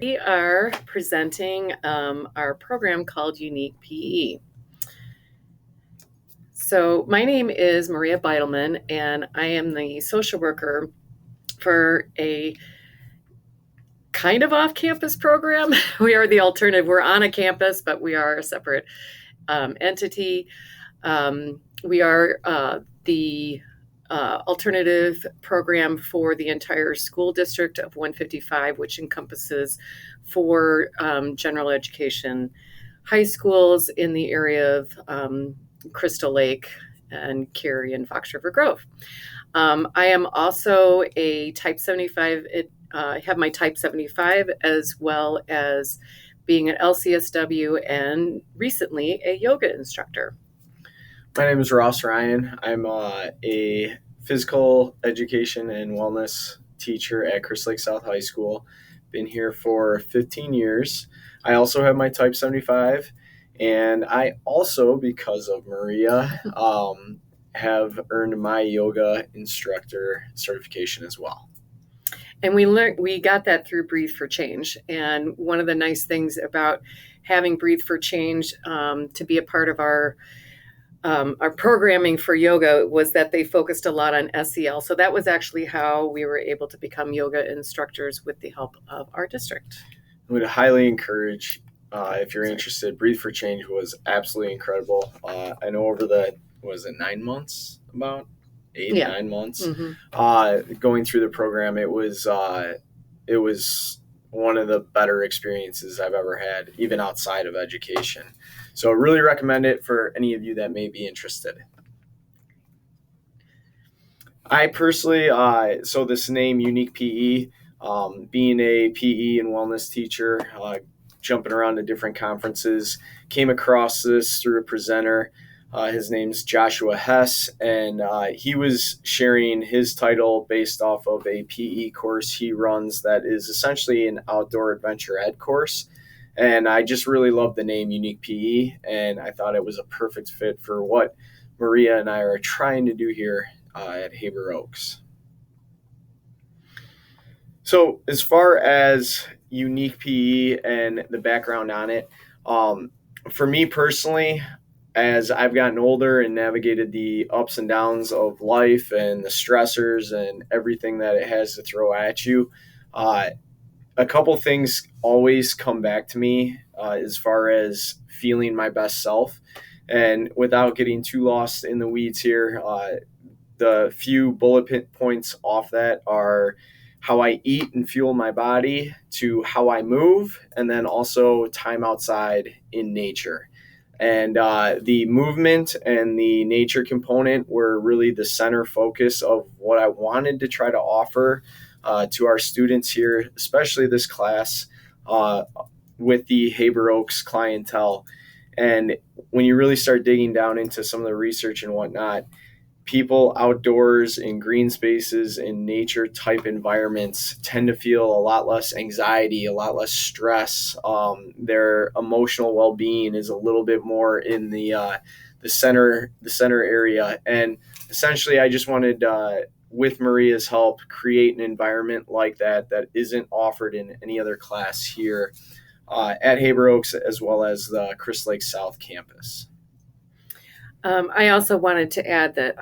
We are presenting our program called Unique PE. So, my name is Maria Beidelman, and I am the social worker for a kind of off campus program. We are the alternative. We're on a campus, but we are a separate entity. We are the alternative program for the entire school district of 155, which encompasses four general education high schools in the area of Crystal Lake and Cary and Fox River Grove. I am also a Type 75. I have my Type 75 as well as being an LCSW and recently a yoga instructor. My name is Ross Ryan. I'm a physical education and wellness teacher at Crystal Lake South High School. Been here for 15 years. I also have my Type 75, and I also, because of Maria, have earned my yoga instructor certification as well. And we got that through Breathe for Change. And one of the nice things about having Breathe for Change to be a part of our programming for yoga was that they focused a lot on SEL. So that was actually how we were able to become yoga instructors with the help of our district. I would highly encourage, if you're interested, Breathe for Change was absolutely incredible. I know over the, 9 months, about 9 months, going through the program, it was one of the better experiences I've ever had, even outside of education. So I really recommend it for any of you that may be interested. I personally, so this name, Unique PE, being a PE and wellness teacher, jumping around to different conferences, came across this through a presenter. His name's Joshua Hess, and he was sharing his title based off of a PE course he runs that is essentially an outdoor adventure ed course. And I just really love the name Unique PE, and I thought it was a perfect fit for what Maria and I are trying to do here at Haber Oaks. So as far as Unique PE and the background on it, for me personally, as I've gotten older and navigated the ups and downs of life and the stressors and everything that it has to throw at you, a couple things always come back to me as far as feeling my best self. And without getting too lost in the weeds here, the few bullet points off that are how I eat and fuel my body, to how I move, and then also time outside in nature. And the movement and the nature component were really the center focus of what I wanted to try to offer to our students here, especially this class with the Haber Oaks clientele. And when you really start digging down into some of the research and whatnot, people outdoors in green spaces in nature type environments tend to feel a lot less anxiety, a lot less stress. Their emotional well-being is a little bit more in the center area. And essentially, I just wanted, with Maria's help, create an environment like that isn't offered in any other class here at Haber Oaks, as well as the Crystal Lake South campus. I also wanted to add that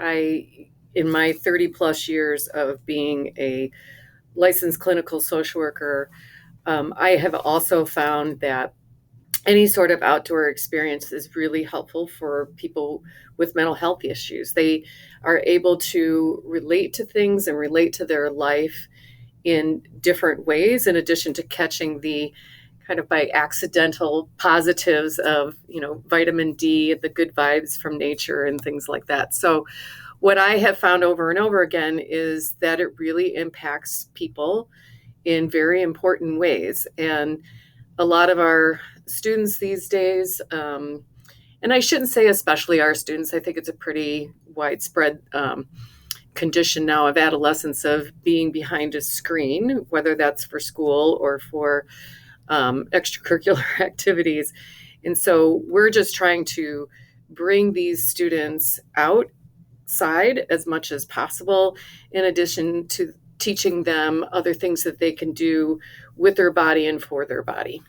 in my 30 plus years of being a licensed clinical social worker, I have also found that any sort of outdoor experience is really helpful for people with mental health issues. They are able to relate to things and relate to their life in different ways, in addition to catching the kind of by accidental positives of, vitamin D, the good vibes from nature and things like that. So what I have found over and over again is that it really impacts people in very important ways. And a lot of our students these days, and I shouldn't say especially our students, I think it's a pretty widespread condition now of adolescence of being behind a screen, whether that's for school or for extracurricular activities. And so we're just trying to bring these students outside as much as possible, in addition to teaching them other things that they can do with their body and for their body.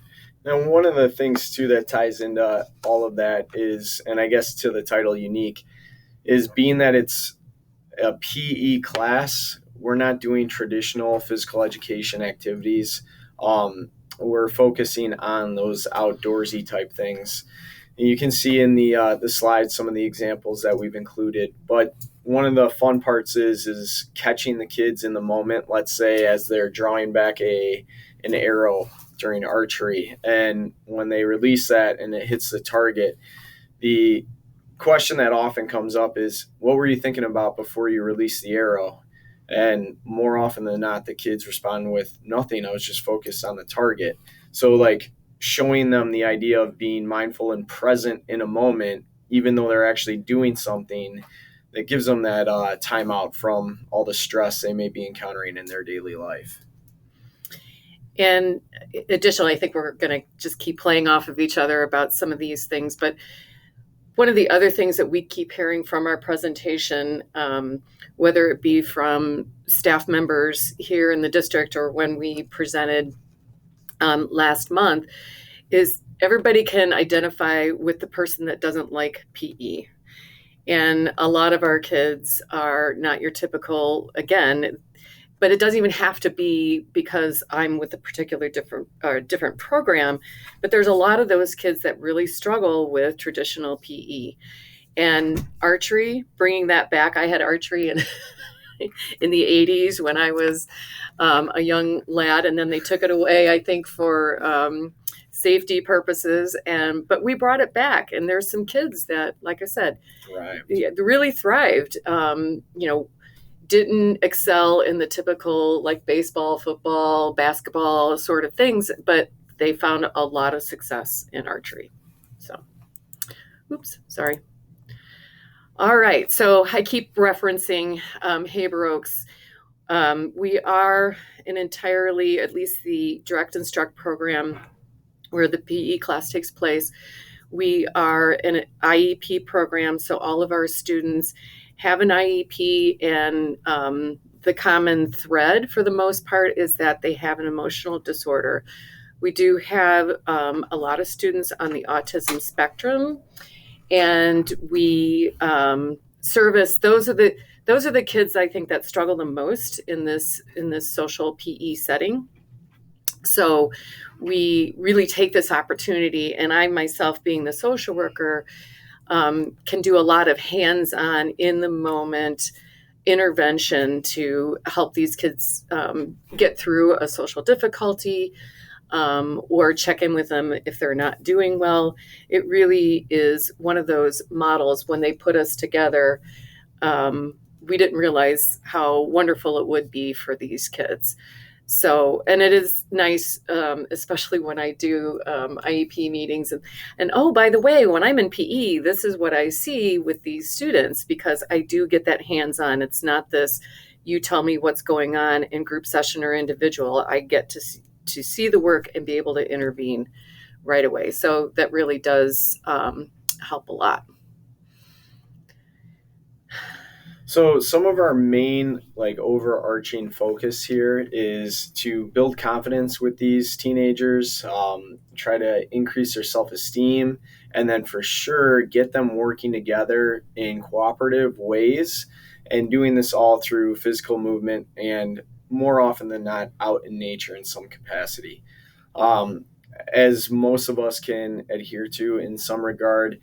And one of the things too that ties into all of that is, and I guess to the title unique, is being that it's a PE class, we're not doing traditional physical education activities. We're focusing on those outdoorsy type things. And you can see in the slides some of the examples that we've included. But one of the fun parts is catching the kids in the moment. Let's say as they're drawing back an arrow during archery, and when they release that and it hits the target, the question that often comes up is, what were you thinking about before you released the arrow? And more often than not, the kids respond with nothing. I was just focused on the target. So like showing them the idea of being mindful and present in a moment, even though they're actually doing something, that gives them that time out from all the stress they may be encountering in their daily life. And additionally, I think we're going to just keep playing off of each other about some of these things. But one of the other things that we keep hearing from our presentation, whether it be from staff members here in the district or when we presented last month, is everybody can identify with the person that doesn't like PE. And a lot of our kids are not your typical, again, but it doesn't even have to be because I'm with a particular different program. But there's a lot of those kids that really struggle with traditional PE. And archery, bringing that back, I had archery in the 80s when I was a young lad, and then they took it away, I think, for safety purposes. But we brought it back, and there's some kids that, like I said, really thrived. Didn't excel in the typical like baseball, football, basketball sort of things, but they found a lot of success in archery. So, oops, sorry. All right, so I keep referencing Haber Oaks. We are an entirely, at least the Direct Instruct program where the PE class takes place. We are an IEP program, so all of our students have an IEP, and the common thread for the most part is that they have an emotional disorder. We do have a lot of students on the autism spectrum, and we service those are the kids I think that struggle the most in this social PE setting. So we really take this opportunity, and I myself, being the social worker, can do a lot of hands-on, in-the-moment intervention to help these kids get through a social difficulty, or check in with them if they're not doing well. It really is one of those models. When they put us together, we didn't realize how wonderful it would be for these kids. So, and it is nice, especially when I do IEP meetings. And oh, by the way, when I'm in PE, this is what I see with these students, because I do get that hands-on. It's not this, you tell me what's going on in group session or individual. I get to see the work and be able to intervene right away. So that really does help a lot. So some of our main overarching focus here is to build confidence with these teenagers, try to increase their self-esteem, and then for sure get them working together in cooperative ways, and doing this all through physical movement and more often than not out in nature in some capacity. As most of us can adhere to in some regard,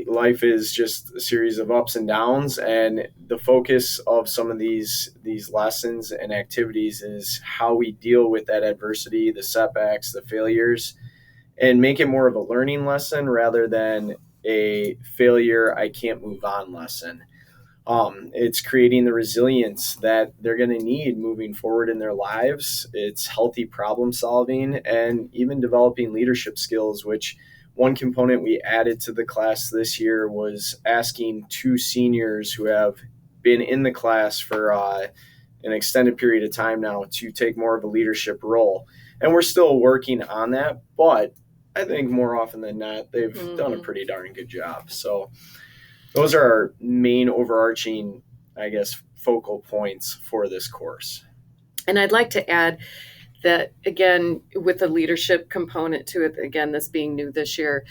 life is just a series of ups and downs, and the focus of some of these lessons and activities is how we deal with that adversity, the setbacks, the failures, and make it more of a learning lesson rather than a failure, I can't move on lesson. It's creating the resilience that they're going to need moving forward in their lives. It's healthy problem solving and even developing leadership skills, which one component we added to the class this year was asking 2 seniors who have been in the class for an extended period of time now to take more of a leadership role. And we're still working on that, but I think more often than not, they've done a pretty darn good job. So those are our main overarching, I guess, focal points for this course. And I'd like to add that, again, with the leadership component to it, again, this being new this year,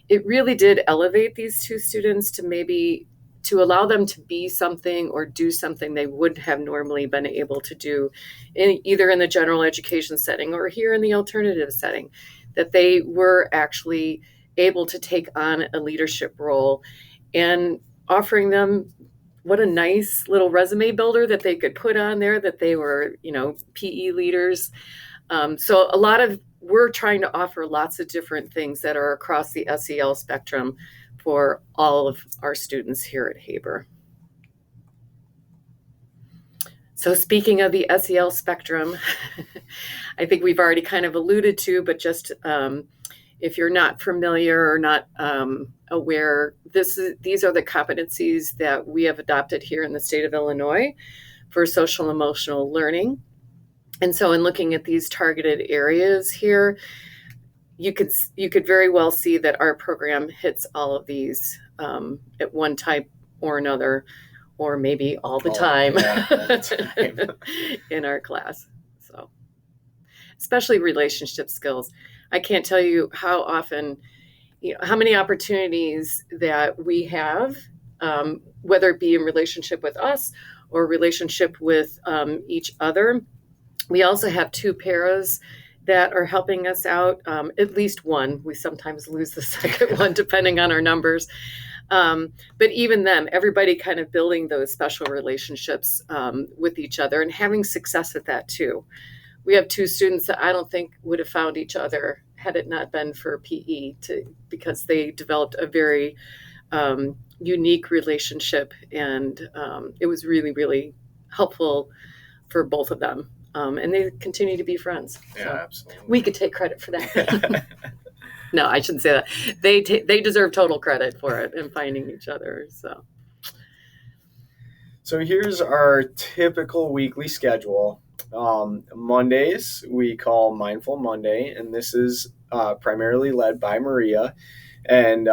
it really did elevate these two students to maybe to allow them to be something or do something they wouldn't have normally been able to do either in the general education setting or here in the alternative setting, that they were actually able to take on a leadership role and offering them what a nice little resume builder that they could put on there that they were, PE leaders. So we're trying to offer lots of different things that are across the SEL spectrum for all of our students here at Haber. So speaking of the SEL spectrum, I think we've already kind of alluded to, but just if you're not familiar or not aware, these are the competencies that we have adopted here in the state of Illinois for social emotional learning. And so in looking at these targeted areas here, you could very well see that our program hits all of these at one type or another, or maybe all the time, in our class. So, especially relationship skills. I can't tell you how often, how many opportunities that we have, whether it be in relationship with us or relationship with each other. We also have 2 paras that are helping us out, at least one. We sometimes lose the second one depending on our numbers. But even them, everybody kind of building those special relationships with each other and having success at that too. We have 2 students that I don't think would have found each other had it not been for PE, because they developed a very unique relationship, and it was really, really helpful for both of them. And they continue to be friends. Yeah, so absolutely. We could take credit for that. No, I shouldn't say that. They deserve total credit for it and finding each other. So here's our typical weekly schedule. Mondays we call Mindful Monday, and this is primarily led by Maria. And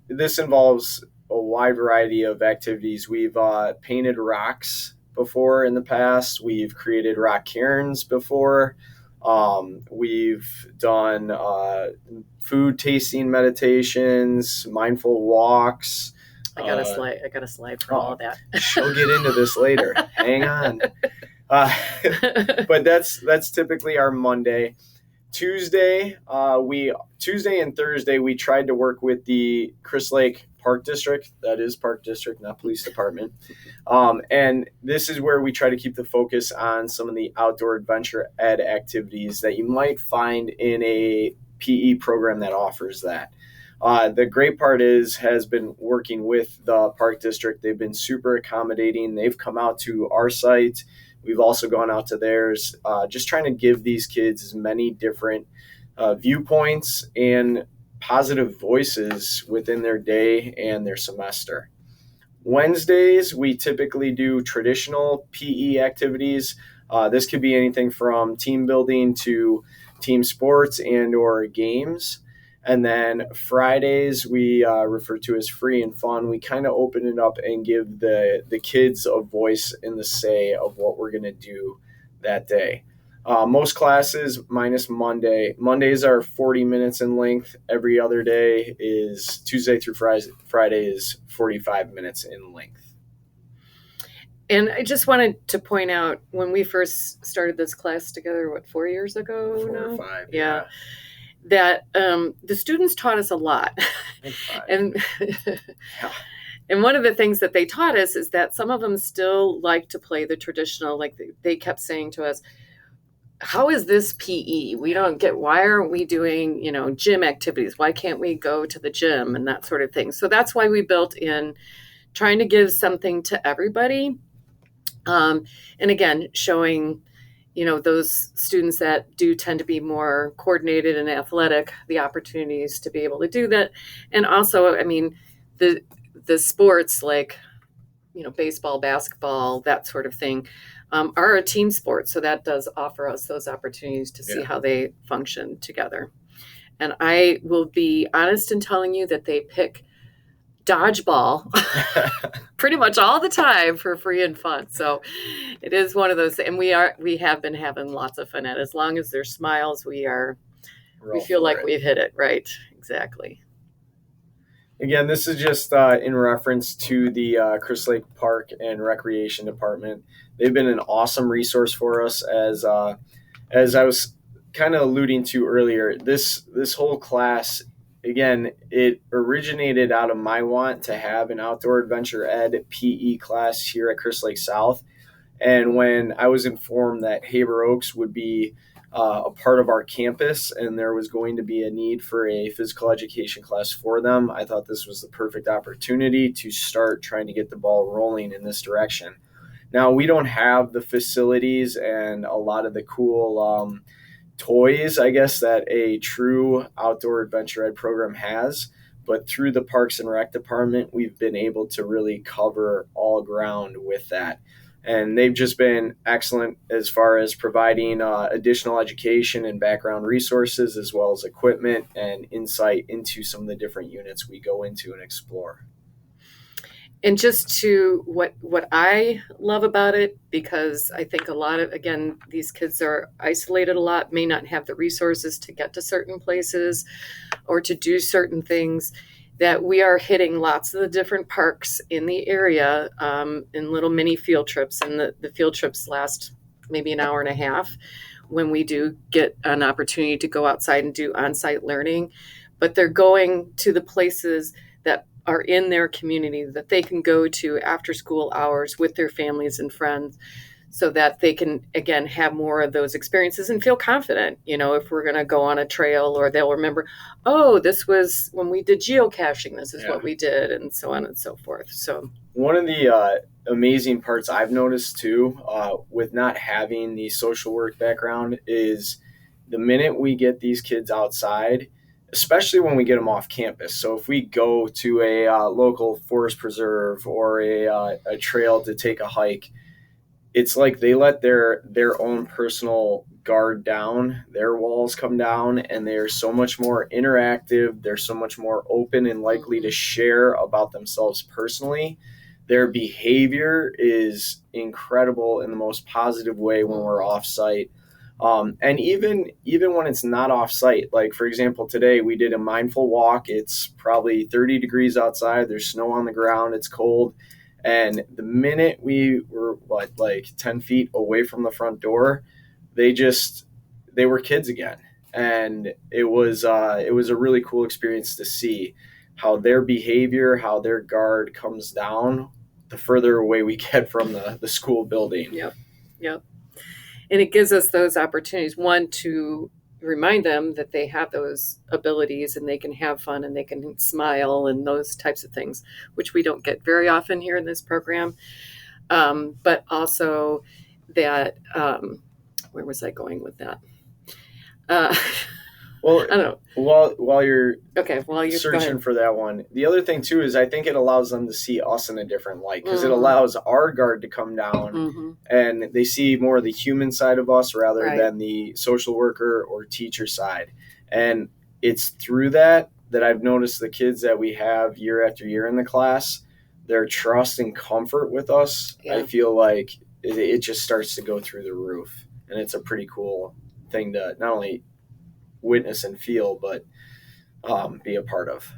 this involves a wide variety of activities. We've painted rocks before in the past. We've created rock cairns before. We've done food tasting meditations, mindful walks. I got a slide for all of that. She'll get into this later. Hang on. But that's typically our Monday. Tuesday and Thursday we tried to work with the Crystal Lake Park District. That is Park District, not Police Department. And this is where we try to keep the focus on some of the outdoor adventure ed activities that you might find in a PE program that offers that. The great part has been working with the Park District. They've been super accommodating. They've come out to our site. We've also gone out to theirs, just trying to give these kids as many different viewpoints and positive voices within their day and their semester. Wednesdays, we typically do traditional PE activities. This could be anything from team building to team sports and or games. And then Fridays, we refer to as free and fun. We kind of open it up and give the kids a voice in the say of what we're going to do that day. Most classes, minus Monday. Mondays are 40 minutes in length. Every other day is Tuesday through Friday is 45 minutes in length. And I just wanted to point out, when we first started this class together, 4 years ago? 4 or 5. Yeah. That the students taught us a lot. And and one of the things that they taught us is that some of them still like to play the traditional, like they kept saying to us, how is this PE? We don't get, why aren't we doing, gym activities? Why can't we go to the gym and that sort of thing? So that's why we built in trying to give something to everybody. And again, showing, those students that do tend to be more coordinated and athletic, the opportunities to be able to do that. And also, the sports like, baseball, basketball, that sort of thing, are a team sport. So that does offer us those opportunities to see how they function together. And I will be honest in telling you that they pick dodgeball pretty much all the time for free and fun. So it is one of those, and we have been having lots of fun at it. As long as there's smiles, we feel like we've hit it right. Exactly. Again, this is just in reference to the Crystal Lake Park and Recreation Department. They've been an awesome resource for us, as I was kind of alluding to earlier. This whole class, again, it originated out of my want to have an outdoor adventure ed PE class here at Crystal Lake South. And when I was informed that Haber Oaks would be a part of our campus and there was going to be a need for a physical education class for them, I thought this was the perfect opportunity to start trying to get the ball rolling in this direction. Now, we don't have the facilities and a lot of the cool toys, I guess, that a true outdoor adventure ed program has. But through the Parks and Rec department, we've been able to really cover all ground with that. And they've just been excellent as far as providing additional education and background resources, as well as equipment and insight into some of the different units we go into and explore. And just to what I love about it, because I think a lot of, again, these kids are isolated a lot, may not have the resources to get to certain places or to do certain things, that we are hitting lots of the different parks in the area in little mini field trips. And the field trips last maybe an hour and a half when we do get an opportunity to go outside and do on-site learning. But they're going to the places that are in their community that they can go to after school hours with their families and friends, so that they can, again, have more of those experiences and feel confident, if we're going to go on a trail, or they'll remember, oh, this was when we did geocaching, this is what we did, and so on and so forth. So one of the amazing parts I've noticed too, with not having the social work background, is the minute we get these kids outside, especially when we get them off campus. So if we go to a local forest preserve or a trail to take a hike, it's like they let their own personal guard down, their walls come down, and they're so much more interactive. They're so much more open and likely to share about themselves personally. Their behavior is incredible in the most positive way when we're off-site. And even when it's not off-site, like, for example, today we did a mindful walk. It's probably 30 degrees outside. There's snow on the ground. It's cold. And the minute we were like 10 feet away from the front door, they were kids again. And it was a really cool experience to see how their behavior, how their guard comes down the further away we get from the school building. Yep. And it gives us those opportunities, one, to remind them that they have those abilities and they can have fun and they can smile and those types of things, which we don't get very often here in this program. But also that, where was I going with that? Well, I don't know. While you're searching for that one, the other thing too is I think it allows them to see us in a different light, because it allows our guard to come down and they see more of the human side of us rather than the social worker or teacher side. And it's through that I've noticed the kids that we have year after year in the class, their trust and comfort with us, I feel like it just starts to go through the roof. And it's a pretty cool thing to not only witness and feel, but be a part of.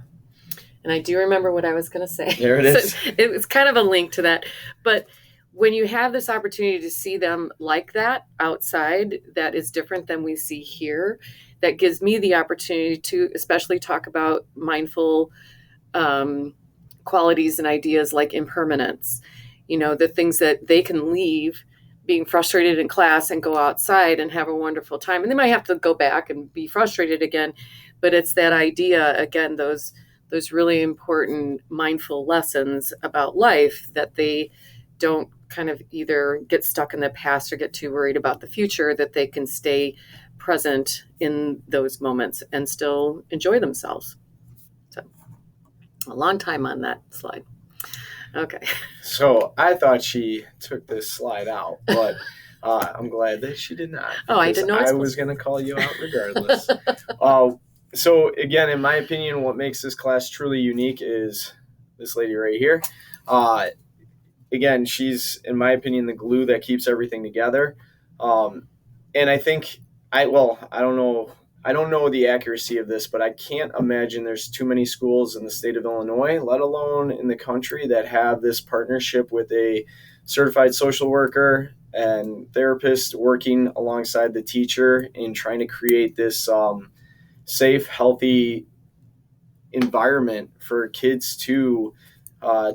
And I do remember what I was going to say. There it is. It was kind of a link to that. But when you have this opportunity to see them like that outside, that is different than we see here. That gives me the opportunity to especially talk about mindful qualities and ideas like impermanence. The things that they can leave being frustrated in class and go outside and have a wonderful time. And they might have to go back and be frustrated again. But it's that idea, again, those really important mindful lessons about life, that they don't kind of either get stuck in the past or get too worried about the future, that they can stay present in those moments and still enjoy themselves. So a long time on that slide. Okay. So I thought she took this slide out, but I'm glad that she did not. Oh, I didn't know. I was going to call you out regardless. So again, in my opinion, what makes this class truly unique is this lady right here. Uh, Again, she's, in my opinion, the glue that keeps everything together. And I think I don't know the accuracy of this, but I can't imagine there's too many schools in the state of Illinois, let alone in the country, that have this partnership with a certified social worker and therapist working alongside the teacher in trying to create this safe, healthy environment for kids to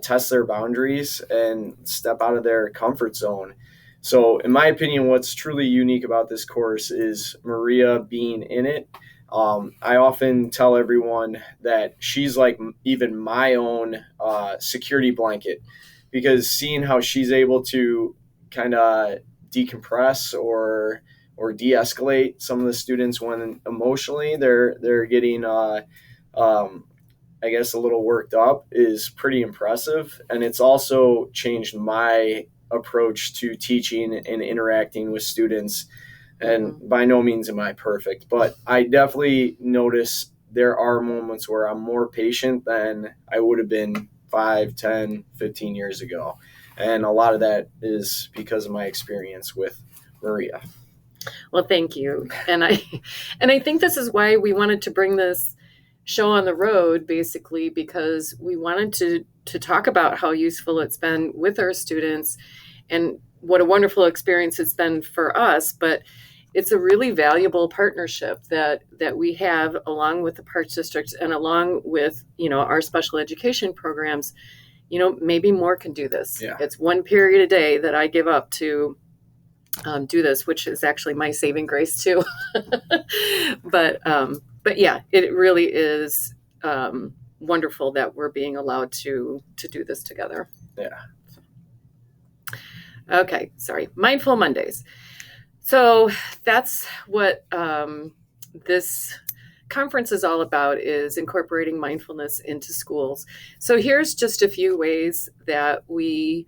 test their boundaries and step out of their comfort zone. So, in my opinion, what's truly unique about this course is Maria being in it. I often tell everyone that she's like even my own security blanket, because seeing how she's able to kind of decompress or de-escalate some of the students when emotionally they're getting um, I guess a little worked up is pretty impressive. And it's also changed my approach to teaching and interacting with students. And by no means am I perfect, but I definitely notice there are moments where I'm more patient than I would have been 5, 10, 15 years ago. And a lot of that is because of my experience with Maria. Well, thank you. And I think this is why we wanted to bring this show on the road, basically, because we wanted to talk about how useful it's been with our students and what a wonderful experience it's been for us. But it's a really valuable partnership that we have along with the Parks District and along with, our special education programs. Maybe more can do this. Yeah. It's one period a day that I give up to do this, which is actually my saving grace too. But yeah, it really is wonderful that we're being allowed to do this together. Yeah. Okay, sorry. Mindful Mondays. So that's what this conference is all about, is incorporating mindfulness into schools. So here's just a few ways that we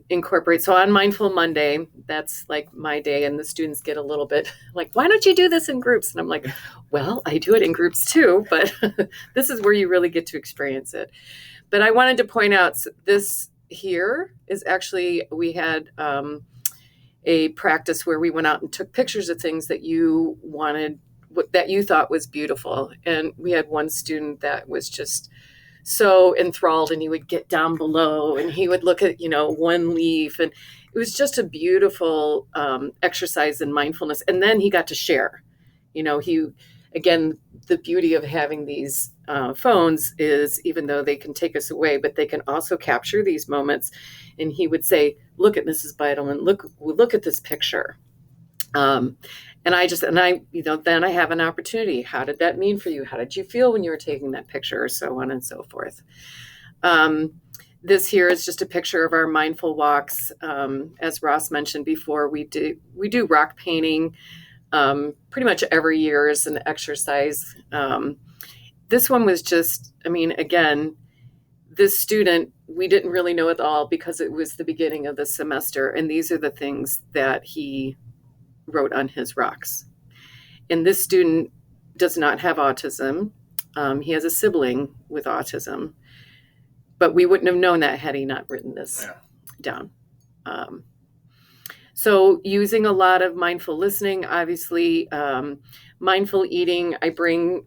incorporate. So on Mindful Monday, that's like my day, and the students get a little bit like, why don't you do this in groups? And I'm like, well, I do it in groups too, but this is where you really get to experience it. But I wanted to point out this here is actually, we had a practice where we went out and took pictures of things that you wanted, that you thought was beautiful. And we had one student that was just so enthralled, and he would get down below and he would look at, one leaf, and it was just a beautiful exercise in mindfulness. And then he got to share, again, the beauty of having these phones is, even though they can take us away, but they can also capture these moments. And he would say, look at Mrs. Beitelman, look at this picture. And then I have an opportunity. How did that mean for you? How did you feel when you were taking that picture? So on and so forth. This here is just a picture of our mindful walks. As Ross mentioned before, we do rock painting pretty much every year as an exercise. This one was just, again, this student, we didn't really know it all because it was the beginning of the semester. And these are the things that he wrote on his rocks. And this student does not have autism. He has a sibling with autism, but we wouldn't have known that had he not written this down. So using a lot of mindful listening, obviously, mindful eating. I bring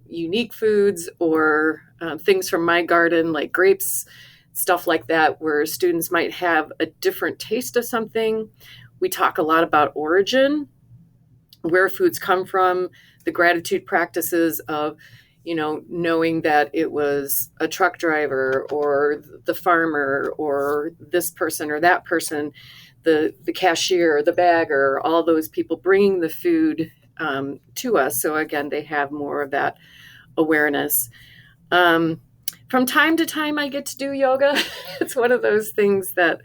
unique foods or things from my garden, like grapes, stuff like that, where students might have a different taste of something. We talk a lot about origin, where foods come from, the gratitude practices of, knowing that it was a truck driver or the farmer or this person or that person, the cashier, the bagger, all those people bringing the food to us. So again, they have more of that awareness. From time to time, I get to do yoga. It's one of those things that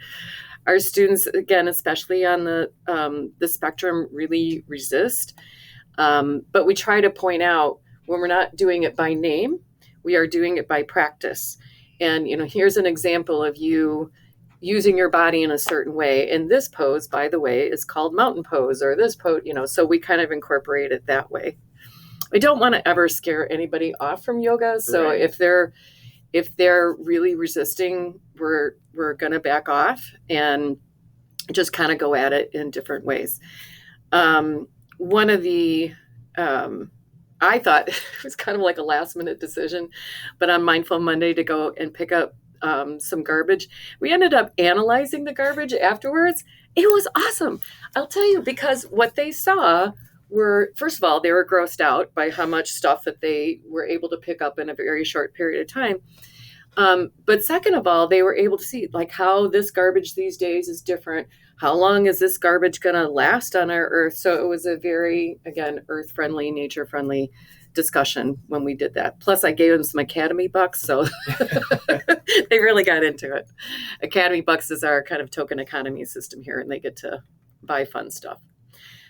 our students, again, especially on the spectrum, really resist. But we try to point out, when we're not doing it by name, we are doing it by practice. And, here's an example of you using your body in a certain way. And this pose, by the way, is called mountain pose, or this pose, so we kind of incorporate it that way. I don't want to ever scare anybody off from yoga. So Right. if they're if they're really resisting, we're going to back off and just kind of go at it in different ways. One of the I thought it was kind of like a last minute decision, but on Mindful Monday to go and pick up some garbage. We ended up analyzing the garbage afterwards. It was awesome. I'll tell you, because what they saw were, first of all, they were grossed out by how much stuff that they were able to pick up in a very short period of time. But second of all, they were able to see like how this garbage these days is different. How long is this garbage going to last on our earth? So it was a very, again, earth friendly, nature friendly discussion when we did that. Plus, I gave them some Academy bucks, so they really got into it. Academy bucks is our kind of token economy system here, and they get to buy fun stuff.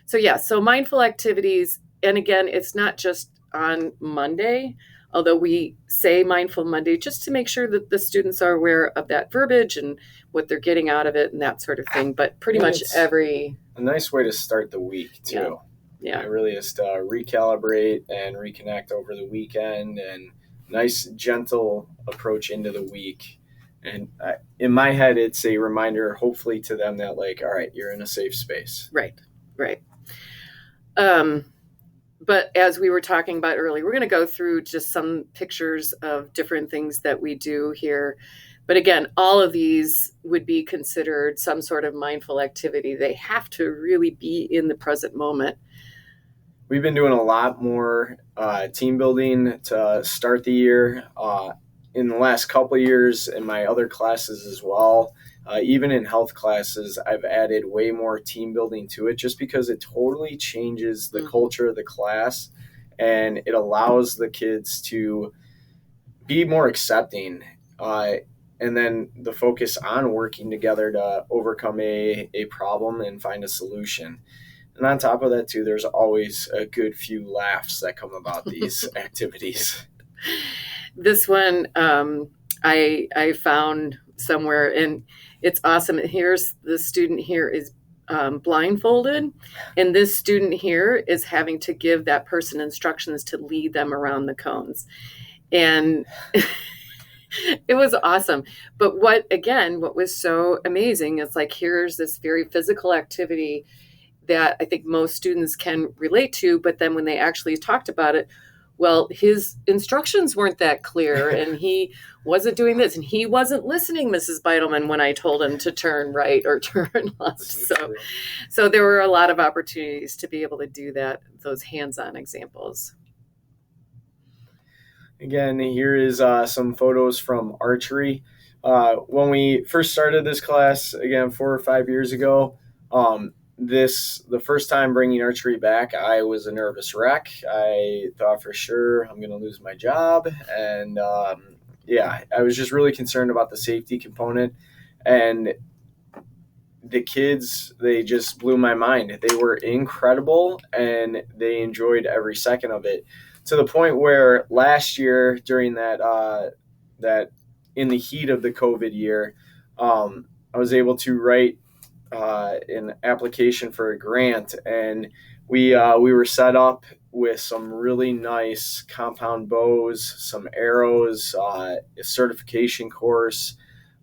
So yeah, so mindful activities, and again, it's not just on Monday, although we say Mindful Monday just to make sure that the students are aware of that verbiage and what they're getting out of it and that sort of thing. But pretty much every... A nice way to start the week, too. Yeah. It really is to recalibrate and reconnect over the weekend, and nice, gentle approach into the week. And in my head, it's a reminder, hopefully, to them that, like, all right, you're in a safe space. Right. But as we were talking about earlier, we're going to go through just some pictures of different things that we do here. But again, all of these would be considered some sort of mindful activity. They have to really be in the present moment. We've been doing a lot more team building to start the year. In the last couple of years, in my other classes as well, even in health classes, I've added way more team building to it just because it totally changes the culture of the class, and it allows the kids to be more accepting. And then the focus on working together to overcome a problem and find a solution. And on top of that, too, there's always a good few laughs that come about these activities. This one I found somewhere, and it's awesome. Here's the student here is blindfolded, and this student here is having to give that person instructions to lead them around the cones. And it was awesome. But what was so amazing is like, here's this very physical activity that I think most students can relate to, but then when they actually talked about it, well, his instructions weren't that clear, and he wasn't doing this, and he wasn't listening, Mrs. Beitelman, when I told him to turn right or turn left. So there were a lot of opportunities to be able to do that, those hands-on examples. Again, here is some photos from archery. When we first started this class, again, 4 or 5 years ago, the first time bringing archery back, I was a nervous wreck. I thought for sure I'm going to lose my job. And I was just really concerned about the safety component. And the kids, they just blew my mind. They were incredible, and they enjoyed every second of it, to the point where last year during that in the heat of the COVID year, I was able to write an application for a grant, and we were set up with some really nice compound bows, some arrows, a certification course,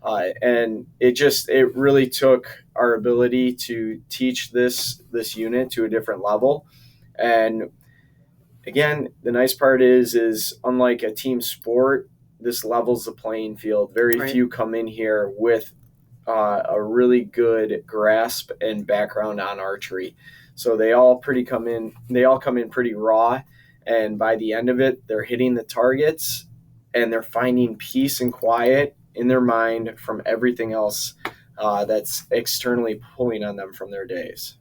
and it really took our ability to teach this unit to a different level. And again, the nice part is unlike a team sport, this levels the playing field. Very few come in here with a really good grasp and background on archery. So they all come in pretty raw, and by the end of it, they're hitting the targets, and they're finding peace and quiet in their mind from everything else that's externally pulling on them from their days.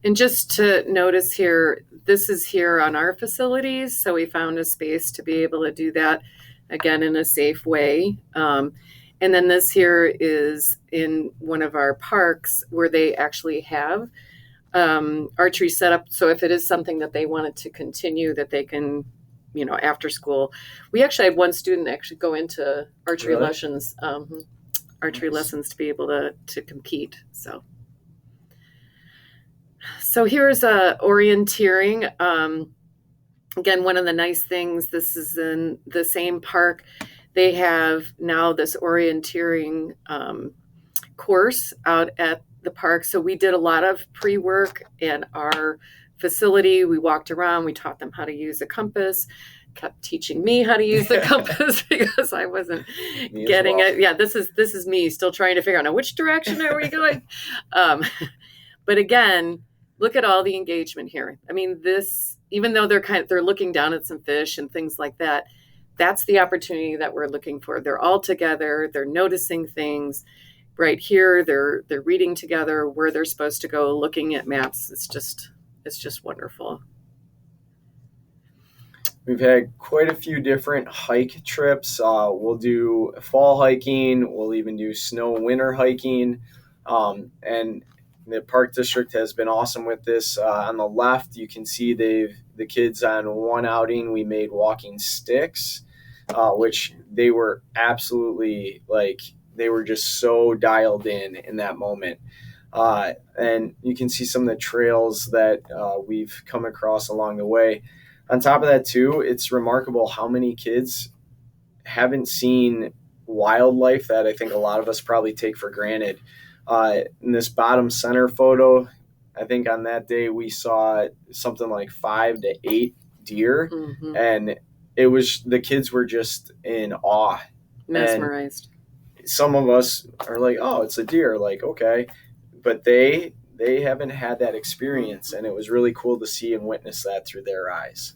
And just to notice here, this is here on our facilities, so we found a space to be able to do that, again, in a safe way. And then this here is in one of our parks where they actually have archery set up. So if it is something that they wanted to continue, that they can, after school. We actually had one student actually go into archery lessons, lessons to be able to compete. So here's orienteering. Again, one of the nice things, this is in the same park They have now this orienteering course out at the park. So we did a lot of pre-work in our facility. We walked around, we taught them how to use a compass, kept teaching me how to use the compass because I wasn't getting it. Yeah, this is me still trying to figure out now which direction are we going. But again, look at all the engagement here. I mean, this, even though they're looking down at some fish and things like that, that's the opportunity that we're looking for. They're all together, they're noticing things right here, they're reading together where they're supposed to go, looking at maps. It's just wonderful. We've had quite a few different hike trips. We'll do fall hiking, we'll even do snow winter hiking, and the park district has been awesome with this. On the left, you can see the kids on one outing we made walking sticks, which they were absolutely like, they were just so dialed in that moment. And you can see some of the trails that we've come across along the way. On top of that, too, it's remarkable how many kids haven't seen wildlife that I think a lot of us probably take for granted. In this bottom center photo, I think on that day we saw something like 5 to 8 deer, and it was, the kids were just in awe, mesmerized. And some of us are like, oh, it's a deer, like, okay, but they haven't had that experience, and it was really cool to see and witness that through their eyes.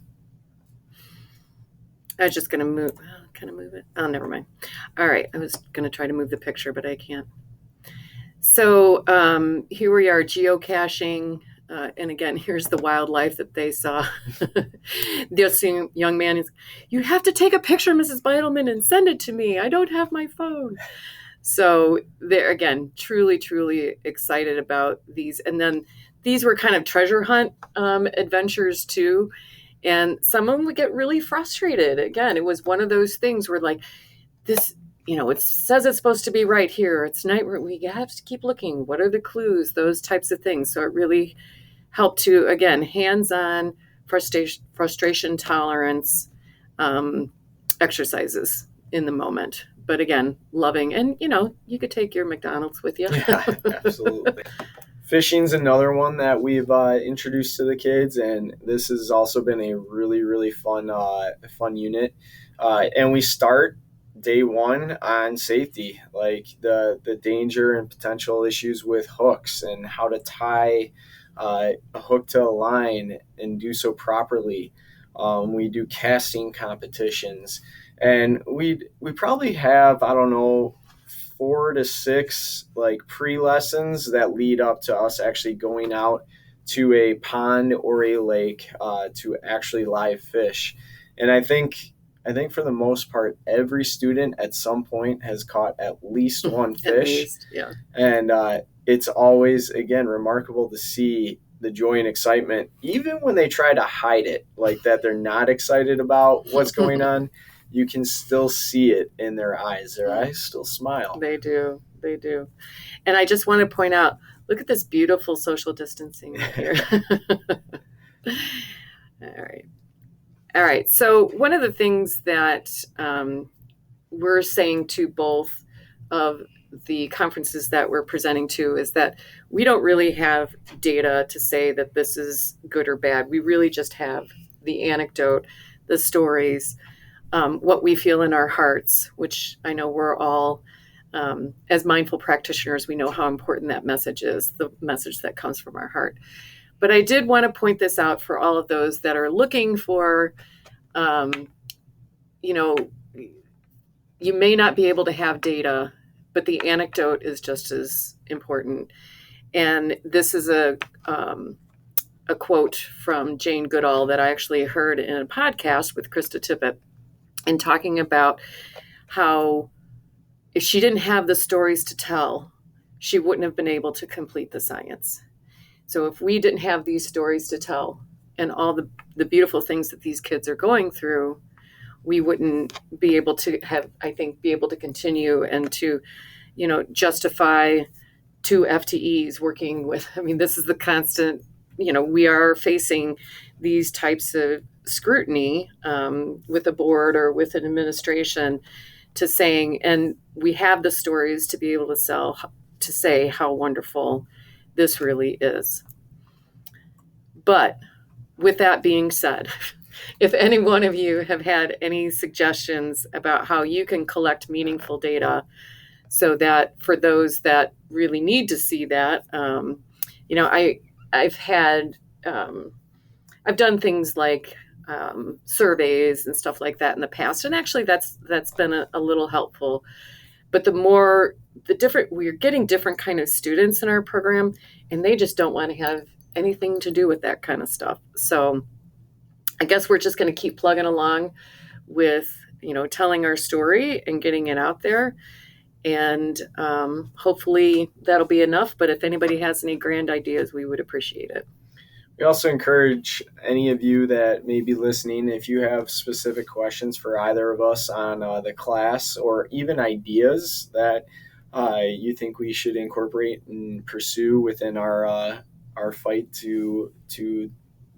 I was just gonna move. Can I move it? Oh, never mind. All right, I was gonna try to move the picture, but I can't. So here we are geocaching, and again, here's the wildlife that they saw. This young man is, you have to take a picture, Mrs. Beidelman, and send it to me. I don't have my phone. So they're, again, truly excited about these. And then these were kind of treasure hunt adventures too. And some of them would get really frustrated. Again, it was one of those things where like this, it says it's supposed to be right here. It's night where we have to keep looking. What are the clues? Those types of things. So it really helped to, again, hands-on frustration tolerance exercises in the moment. But again, loving, and you could take your McDonald's with you. Yeah, absolutely. Fishing's another one that we've introduced to the kids, and this has also been a really fun unit. And we start day one on safety, like the danger and potential issues with hooks and how to tie a hook to a line and do so properly. We do casting competitions. And we probably have, I don't know, 4 to 6 like pre-lessons that lead up to us actually going out to a pond or a lake to actually live fish. And I think for the most part, every student at some point has caught at least one fish. At least, yeah. And it's always, again, remarkable to see the joy and excitement, even when they try to hide it, like that they're not excited about what's going on. You can still see it in their eyes. Their eyes still smile. They do. And I just want to point out, look at this beautiful social distancing right here. All right. So one of the things that we're saying to both of the conferences that we're presenting to is that we don't really have data to say that this is good or bad. We really just have the anecdote, the stories, what we feel in our hearts, which I know we're all, as mindful practitioners, we know how important that message is, the message that comes from our heart. But I did want to point this out for all of those that are looking for, you may not be able to have data, but the anecdote is just as important. And this is a quote from Jane Goodall that I actually heard in a podcast with Krista Tippett, and talking about how if she didn't have the stories to tell, she wouldn't have been able to complete the science. So if we didn't have these stories to tell and all the beautiful things that these kids are going through, we wouldn't be able to be able to continue and to, justify 2 FTEs working with, this is the constant, we are facing these types of scrutiny with a board or with an administration to saying, and we have the stories to be able to say how wonderful this really is. But with that being said, if any one of you have had any suggestions about how you can collect meaningful data so that for those that really need to see that, I've had I've done things like surveys and stuff like that in the past, and actually that's been a little helpful. But the different, we're getting different kind of students in our program, and they just don't want to have anything to do with that kind of stuff. So I guess we're just going to keep plugging along with telling our story and getting it out there, and hopefully that'll be enough. But if anybody has any grand ideas, we would appreciate it. We also encourage any of you that may be listening, if you have specific questions for either of us on the class, or even ideas that you think we should incorporate and pursue within our fight to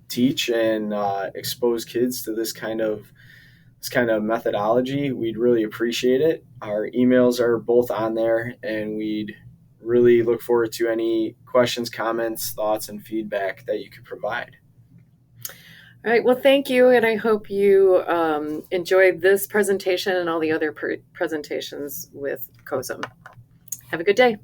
teach and expose kids to this kind of methodology, we'd really appreciate it. Our emails are both on there, and we'd really look forward to any questions, comments, thoughts, and feedback that you could provide. All right. Well, thank you, and I hope you enjoyed this presentation and all the other presentations with COSM. Have a good day.